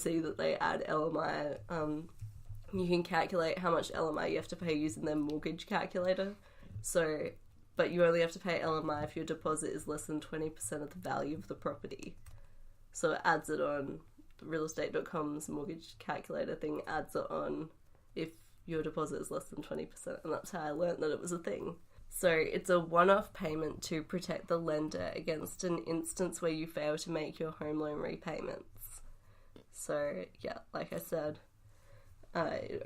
see that they add LMI. You can calculate how much LMI you have to pay using their mortgage calculator. So, but you only have to pay LMI if your deposit is less than 20% of the value of the property. So it adds it on. Realestate.com's mortgage calculator thing adds it on if your deposit is less than 20%, and that's how I learned that it was a thing. So it's a one-off payment to protect the lender against an instance where you fail to make your home loan repayments. So yeah, like I said,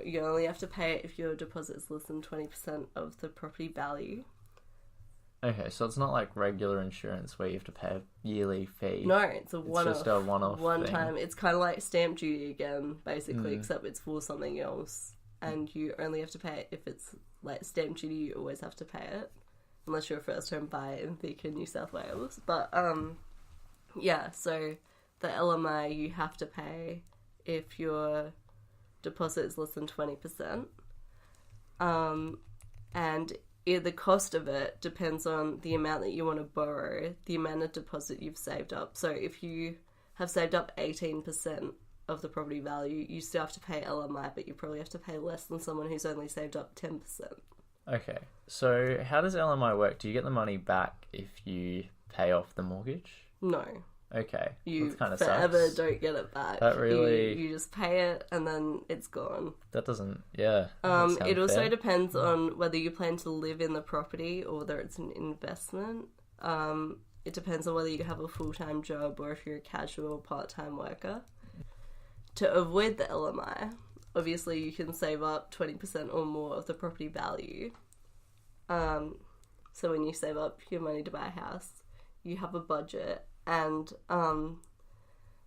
you only have to pay it if your deposit is less than 20% of the property value. Okay, so it's not like regular insurance where you have to pay a yearly fee. No, it's a one-off. It's just a one-off one thing. time. It's kind of like stamp duty again, basically, except it's for something else. And you only have to pay it if it's like stamp duty. You always have to pay it, unless you're a first-home buyer in Vicar, New South Wales. But yeah. So the LMI you have to pay if your deposit is less than 20%, and the cost of it depends on the amount that you want to borrow, the amount of deposit you've saved up. So if you have saved up 18% of the property value, you still have to pay LMI, but you probably have to pay less than someone who's only saved up 10%. Okay, so how does LMI work? Do you get the money back if you pay off the mortgage? No. Okay, You that kind of forever sucks. don't get it back. That really... You just pay it and then it's gone. That doesn't... Yeah. Doesn't sound It also fair. depends on whether you plan to live in the property or whether it's an investment. It depends on whether you have a full-time job or if you're a casual or part-time worker. To avoid the LMI, obviously you can save up 20% or more of the property value. So when you save up your money to buy a house, you have a budget, and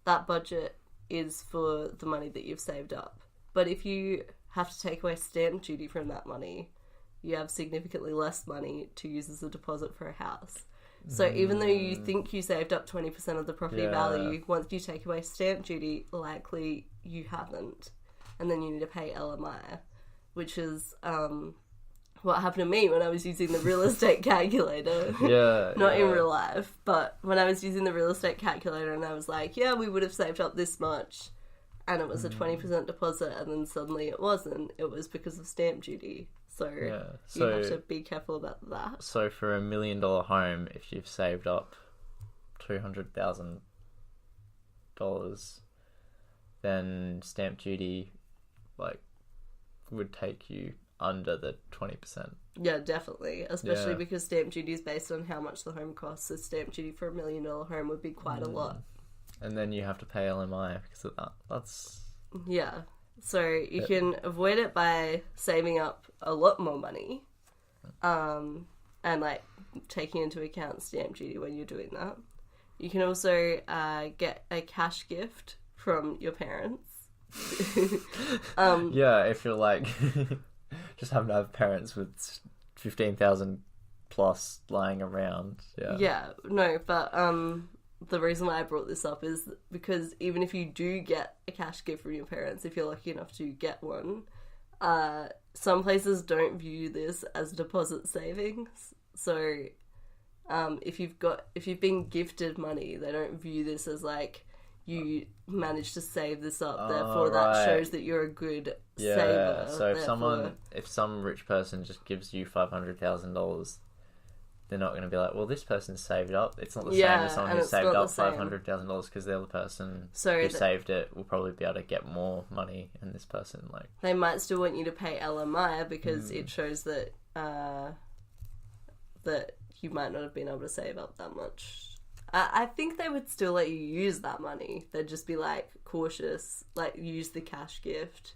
that budget is for the money that you've saved up. But if you have to take away stamp duty from that money, you have significantly less money to use as a deposit for a house. So even though you think you saved up 20% of the property value, once you take away stamp duty, likely you haven't. And then you need to pay LMI, which is what happened to me when I was using the real estate calculator. Not in real life, but when I was using the real estate calculator and I was like, yeah, we would have saved up this much, and it was a 20% deposit, and then suddenly it wasn't. It was because of stamp duty. So you have to be careful about that. So for $1 million home, if you've saved up $200,000, then stamp duty would take you under the 20%. Yeah, definitely. Especially because stamp duty is based on how much the home costs. So stamp duty for $1 million home would be quite a lot. And then you have to pay LMI because of that. That's... Yeah. So you can avoid it by saving up a lot more money, and taking into account stamp duty when you're doing that. You can also get a cash gift from your parents. Yeah, if you're just happen to have parents with 15,000 plus lying around. Yeah, no, but the reason why I brought this up is because even if you do get a cash gift from your parents, if you're lucky enough to get one, some places don't view this as deposit savings. So if you've been gifted money, they don't view this as you managed to save this up, therefore that shows that you're a good saver. So if some rich person just gives you $500,000, they're not going to be like, well, this person saved up. It's not the same as someone who saved up $500,000, because the other person who saved it will probably be able to get more money, and this person they might still want you to pay LMI because it shows that that you might not have been able to save up that much. I think they would still let you use that money. They'd just be cautious, use the cash gift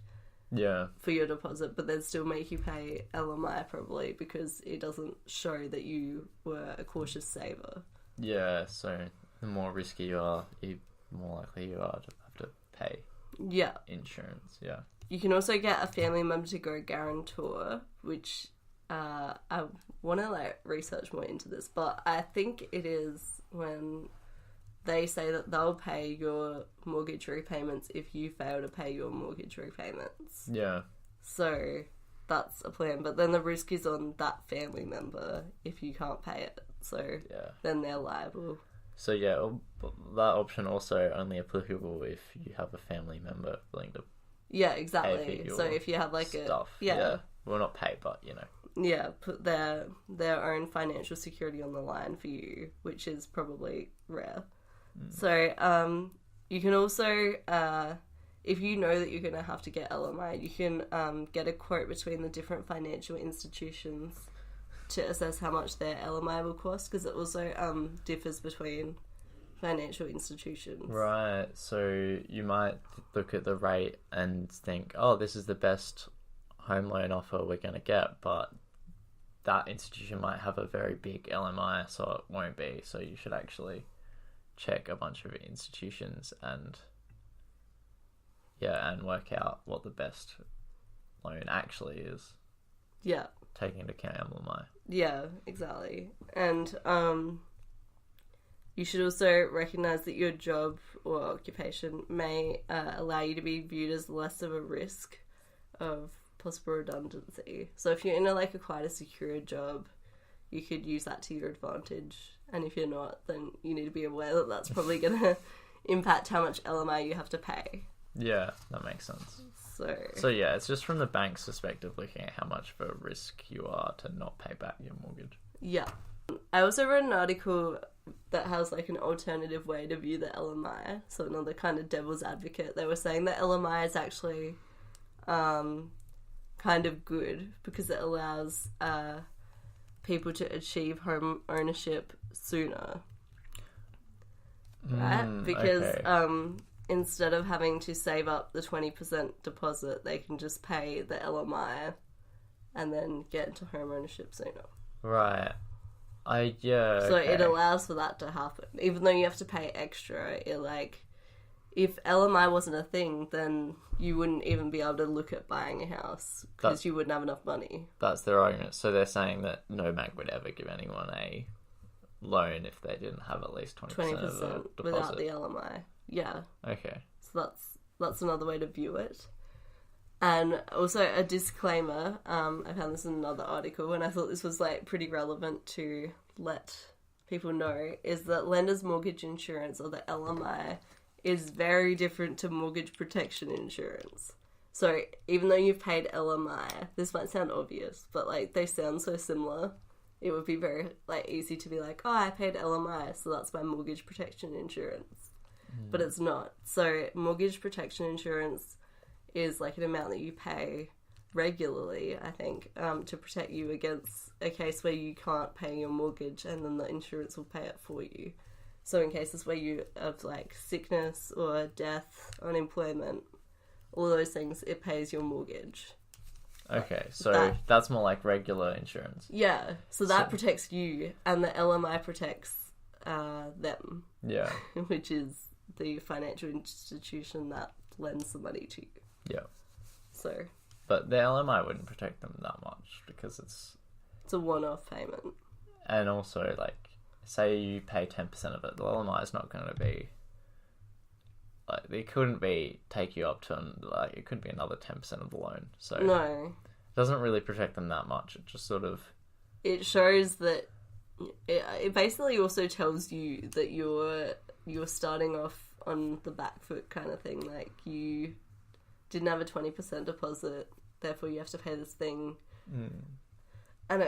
for your deposit, but they'd still make you pay LMI probably because it doesn't show that you were a cautious saver. Yeah, so the more risky you are, the more likely you are to have to pay insurance. Yeah. You can also get a family member to go guarantor, which I want to research more into this, but I think it is when they say that they'll pay your mortgage repayments if you fail to pay your mortgage repayments. Yeah. So that's a plan, but then the risk is on that family member if you can't pay it. So then they're liable. So yeah, that option also only applicable if you have a family member willing to. Yeah, exactly. So if you have like stuff, yeah, well, not pay, but you know. Yeah, put their own financial security on the line for you, which is probably rare. So you can also, if you know that you're going to have to get LMI, you can get a quote between the different financial institutions to assess how much their LMI will cost, because it also differs between financial institutions. Right, so you might look at the rate and think, oh, this is the best home loan offer we're going to get, but that institution might have a very big LMI, so it won't be. So you should actually check a bunch of institutions and work out what the best loan actually is. Yeah. Taking into account LMI. Yeah, exactly. And you should also recognise that your job or occupation may allow you to be viewed as less of a risk of possible redundancy. So if you're in a quite a secure job, you could use that to your advantage. And if you're not, then you need to be aware that that's probably going to impact how much LMI you have to pay. Yeah, that makes sense. So yeah, it's just from the bank's perspective, looking at how much of a risk you are to not pay back your mortgage. Yeah. I also read an article that has an alternative way to view the LMI. So another kind of devil's advocate. They were saying that LMI is actually kind of good because it allows people to achieve home ownership sooner. Right? Because instead of having to save up the 20% deposit, they can just pay the LMI and then get into home ownership sooner. Right. So it allows for that to happen. Even though you have to pay extra, if LMI wasn't a thing, then you wouldn't even be able to look at buying a house because you wouldn't have enough money. That's their argument. So they're saying that no bank would ever give anyone a loan if they didn't have at least 20% of the deposit. Without the LMI. Yeah. Okay. So that's another way to view it. And also a disclaimer, I found this in another article and I thought this was pretty relevant to let people know, is that lender's mortgage insurance, or the LMI, is very different to mortgage protection insurance. So even though you've paid LMI, this might sound obvious, but they sound so similar, it would be very easy to be oh, I paid LMI, so that's my mortgage protection insurance. But it's not. So mortgage protection insurance is an amount that you pay regularly, I think, to protect you against a case where you can't pay your mortgage, and then the insurance will pay it for you. So in cases where you have sickness or death, unemployment, all those things, it pays your mortgage. Okay, so that's more like regular insurance. Yeah, so that protects you, and the LMI protects them. Yeah. Which is the financial institution that lends the money to you. Yeah. So. But the LMI wouldn't protect them that much because it's a one-off payment. And also, say you pay 10% of it, the LMI is not going to be it couldn't be take you up to it could be another 10% of the loan. So no, it doesn't really protect them that much. It just sort of shows that it basically also tells you that you're starting off on the back foot kind of thing. You didn't have a 20% deposit, therefore you have to pay this thing. And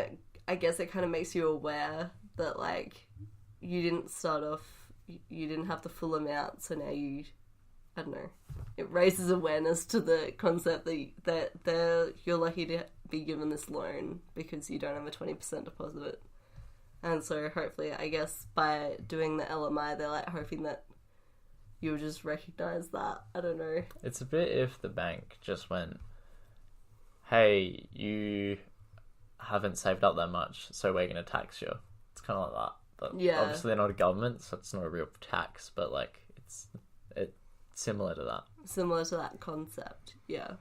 I guess it kind of makes you aware that you didn't start off, you didn't have the full amount, so now you, I don't know, it raises awareness to the concept that you're lucky to be given this loan because you don't have a 20% deposit. And so hopefully, I guess, by doing the LMI, they're hoping that you'll just recognise that. I don't know. It's a bit if the bank just went, hey, you haven't saved up that much, so we're going to tax you. It's kind of like that. But obviously they're not a government, so it's not a real tax, but it's similar to that. Similar to that concept, yeah.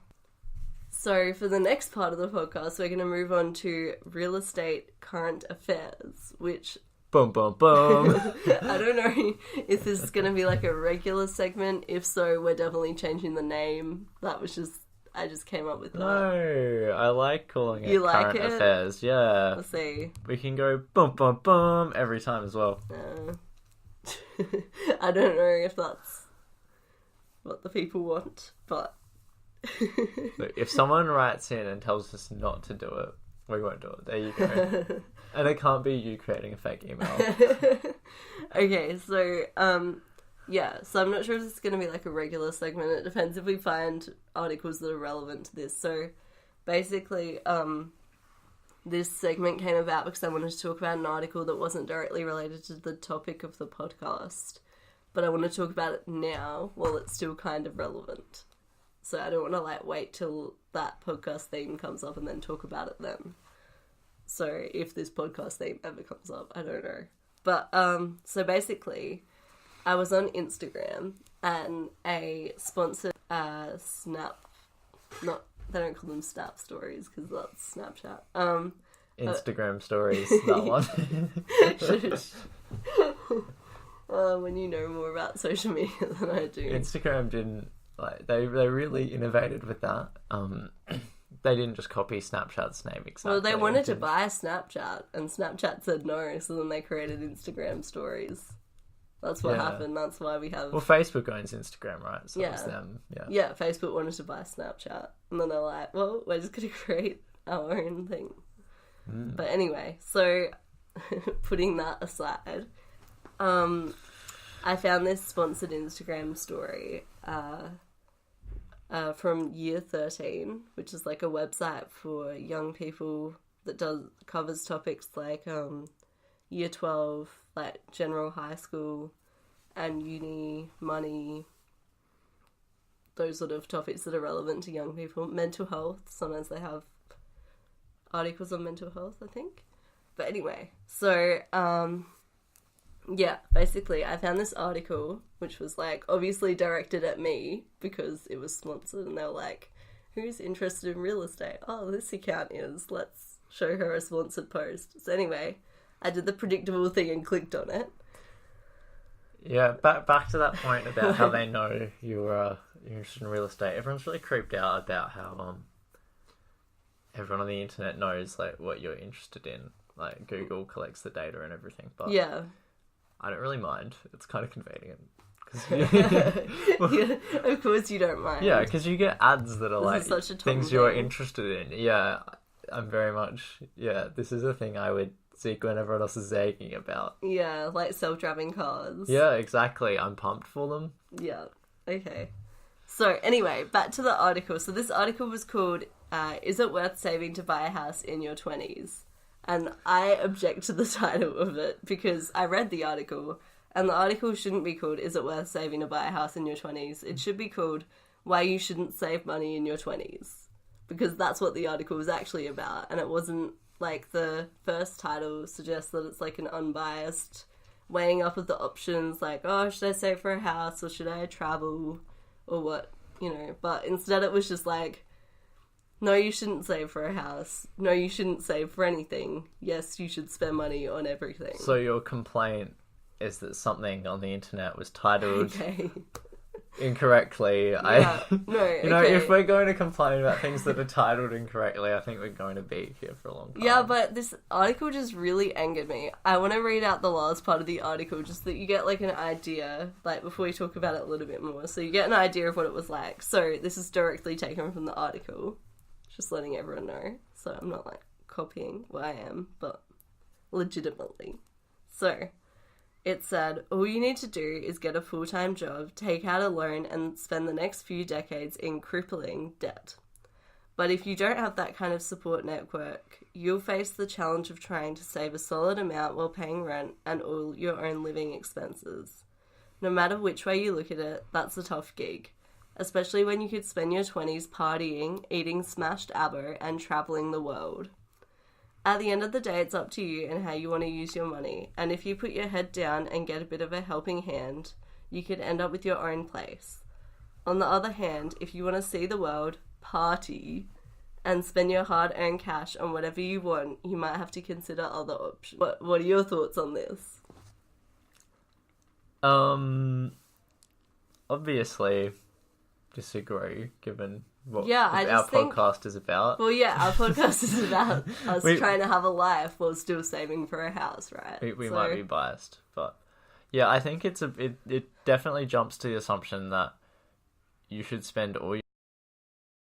So for the next part of the podcast, we're going to move on to real estate current affairs, which... Boom, boom, boom. I don't know if this is going to be a regular segment. If so, we're definitely changing the name. That was just... I just came up with that. No, I like calling it current affairs. Yeah. Let's see. We can go boom, boom, boom every time as well. I don't know if that's what the people want, but... Look, if someone writes in and tells us not to do it, we won't do it. There you go. And it can't be you creating a fake email. Okay, so, yeah, so I'm not sure if this is going to be like a regular segment. It depends if we find articles that are relevant to this. So, basically, this segment came about because I wanted to talk about an article that wasn't directly related to the topic of the podcast, but I want to talk about it now while it's still kind of relevant. So I don't want to, like, wait till that podcast theme comes up and then talk about it then. So if this podcast theme ever comes up, I don't know. But, so basically, I was on Instagram and a sponsored Snap, not, they don't call them Snap stories because that's Snapchat. Instagram stories, that one. When you know more about social media than I do. Instagram didn't, like, they really innovated with that. They didn't just copy Snapchat's name exactly. Well, they wanted to buy Snapchat, and Snapchat said no, so then they created Instagram stories. That's what happened. That's why we have... Well, Facebook owns Instagram, right? So it's them. Yeah, Facebook wanted to buy Snapchat, and then they're like, well, we're just going to create our own thing. But anyway, so putting that aside, I found this sponsored Instagram story from Year 13, which is like a website for young people that covers topics like Year 12, like general high school and uni, money, those sort of topics that are relevant to young people. Mental health, sometimes they have articles on mental health, I think. But anyway, so yeah, basically I found this article which was like obviously directed at me because it was sponsored, and they were like, who's interested in real estate? Oh, this account is, let's show her a sponsored post. So anyway, I did the predictable thing and clicked on it. Yeah, back to that point about how they know you're interested in real estate. Everyone's really creeped out about how everyone on the internet knows like what you're interested in. Like Google collects the data and everything, but yeah, I don't really mind. It's kind of convenient. Yeah, of course you don't mind. Yeah, because you get ads that are this like things you're interested in. Yeah, I'm very much, this is a thing I would seek when everyone else is zagging about. Yeah, like self-driving cars. Yeah, exactly. I'm pumped for them. Yeah, okay. So anyway, back to the article. So this article was called, Is It Worth Saving to Buy a House in Your 20s? And I object to the title of it because I read the article, and the article shouldn't be called Is It Worth Saving to Buy a House in Your 20s? It should be called Why You Shouldn't Save Money in Your 20s. Because that's what the article was actually about, and it wasn't like the first title suggests that it's like an unbiased weighing up of the options, like, oh, should I save for a house or should I travel or what, you know. But instead it was just like, no, you shouldn't save for a house. No, you shouldn't save for anything. Yes, you should spend money on everything. So your complaint is that something on the internet was titled incorrectly. Yeah. No, if we're going to complain about things that are titled incorrectly, I think we're going to be here for a long time. Yeah, but this article just really angered me. I want to read out the last part of the article just so that you get like an idea, like before we talk about it a little bit more, so you get an idea of what it was like. So this is directly taken from the article. Just letting everyone know. So I'm not like copying what I am, but legitimately. So it said, all you need to do is get a full-time job, take out a loan, and spend the next few decades in crippling debt. But if you don't have that kind of support network, you'll face the challenge of trying to save a solid amount while paying rent and all your own living expenses. No matter which way you look at it, that's a tough gig. Especially when you could spend your 20s partying, eating smashed abo, and travelling the world. At the end of the day, it's up to you and how you want to use your money, and if you put your head down and get a bit of a helping hand, you could end up with your own place. On the other hand, if you want to see the world, party, and spend your hard-earned cash on whatever you want, you might have to consider other options. What are your thoughts on this? Obviously disagree, given what our podcast is about. Well, yeah, our podcast is about us trying to have a life while still saving for a house, right? We might be biased, but Yeah, I think it definitely jumps to the assumption that you should spend all